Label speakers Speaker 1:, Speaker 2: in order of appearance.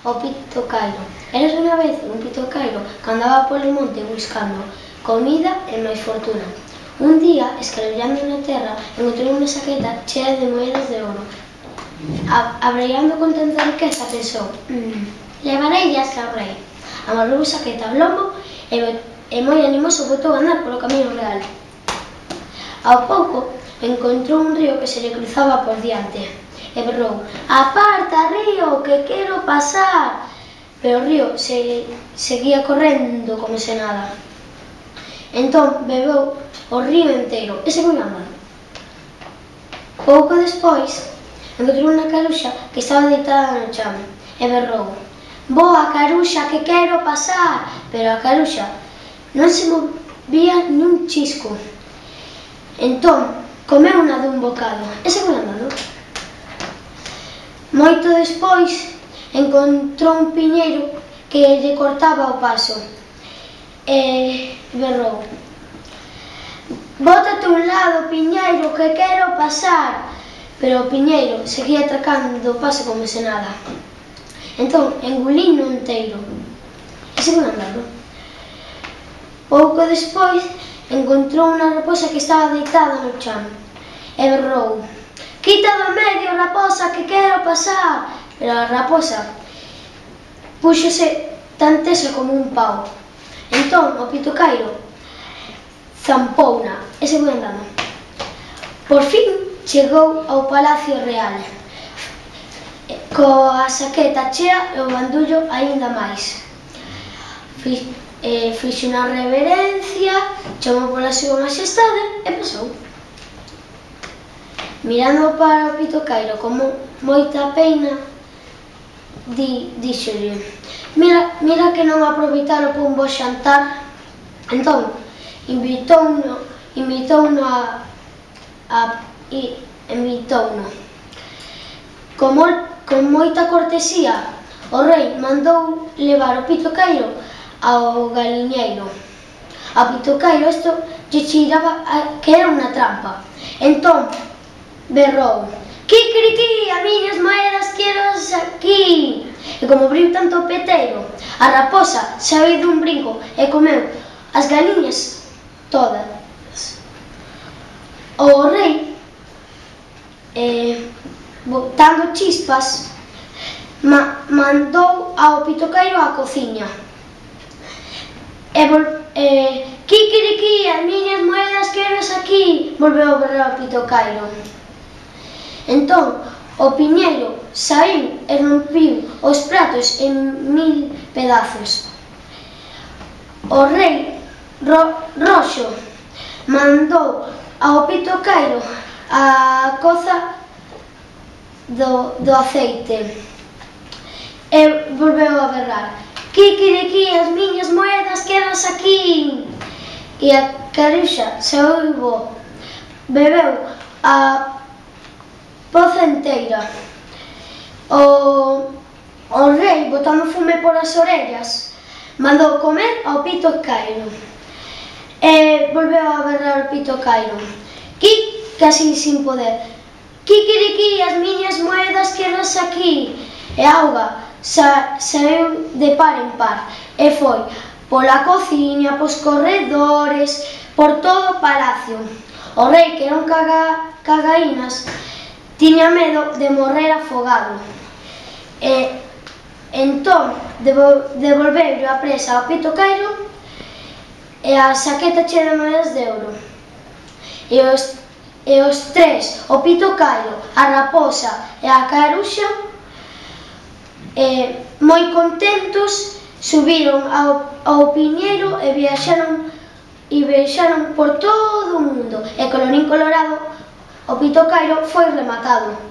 Speaker 1: o Pito Cairo. Érase unha vez un Pito Cairo que andaba polo monte buscando comida e máis fortuna. Un día, escarballando na terra, encontrou unha saqueta chea de moedas de ouro. Abraiando con tanta riqueza, pensou: levareillas ao rei. Amarrou a saqueta ao lombo e moi animoso botou a andar polo camiño real. Ao pouco, encontrou un río que se lle cruzaba por diante e berrou: aparta, río, que quero pasar. Pero o río seguía correndo como se nada. Entón bebeu o río inteiro e seguiu andando. Pouco despois, encontrou unha caruxa que estaba deitada no chan e berrou: boa, caruxa, que quero pasar. Pero a caruxa non se movía ni un chisco. Entón, comeu unha dun bocado e seguiu andando. Moito despois, encontrou un piñeiro que lle cortaba o paso e berrou: bótate un lado, piñeiro, que quero pasar. Pero o piñeiro seguía atracando o paso como se nada. Entón, engulino inteiro e seguiu andando. Pouco despois, encontrou unha raposa que estaba deitada no chan e berrou: quita do medio, raposa, que quero pasar. Pero a raposa púxose tan tesa como un pau. Entón, o Pito Cairo zampouna e seguiu andando. Por fin, chegou ao Palacio Real, coa saqueta chea e o bandullo aínda máis. Fixo unha reverencia, chamou pola súa majestade e pasou. Mirando para o Pito Cairo con moita peina, díxolle: mira que non aproveitaro por un bo xantar. Entón, invitouno. Con moita cortesía, o rei mandou levar o Pito Cairo ao galiñeiro. A Pito Cairo isto lle cheiraba que era unha trampa. Entón berrou: kikiriki, a miñas moedas quero aquí. E como abriu tanto o peteiro, a raposa saíu dun brinco e comeu as galiñas todas. O rei, botando chispas, mandou ao Pito Cairo á cociña e kikiriki, as miñas moedas quero aquí. Volveu a berrar o Pito Cairo. Entón, o piñeiro saíu e rompiu os pratos en 1000 pedazos. O rei Roxo mandou ao Pito Cairo a coza do aceite e volveu a berrar: kikiriki, as miñas moedas quedas aquí. E a caruxa saíu, bebeu a poza inteira. O rei, botando fume polas orellas, mandou comer ao Pito Cairo e volveu a berrar o Pito Cairo, casi sin poder: kikiriki, as miñas moedas quedas aquí. E a auga saíu de par en par e foi pola cociña, pos corredores, por todo o palacio. O rei, que era un cagaínas, tiña medo de morrer afogado. E entón devolveu a presa ao Pito Cairo e a saqueta chea de moedas de ouro. E os tres, o Pito Cairo, a raposa e a caruxa, moi contentos, subiron ao piñeiro e viaxaron por todo o mundo. E colorín colorado, o Pito Cairo foi rematado.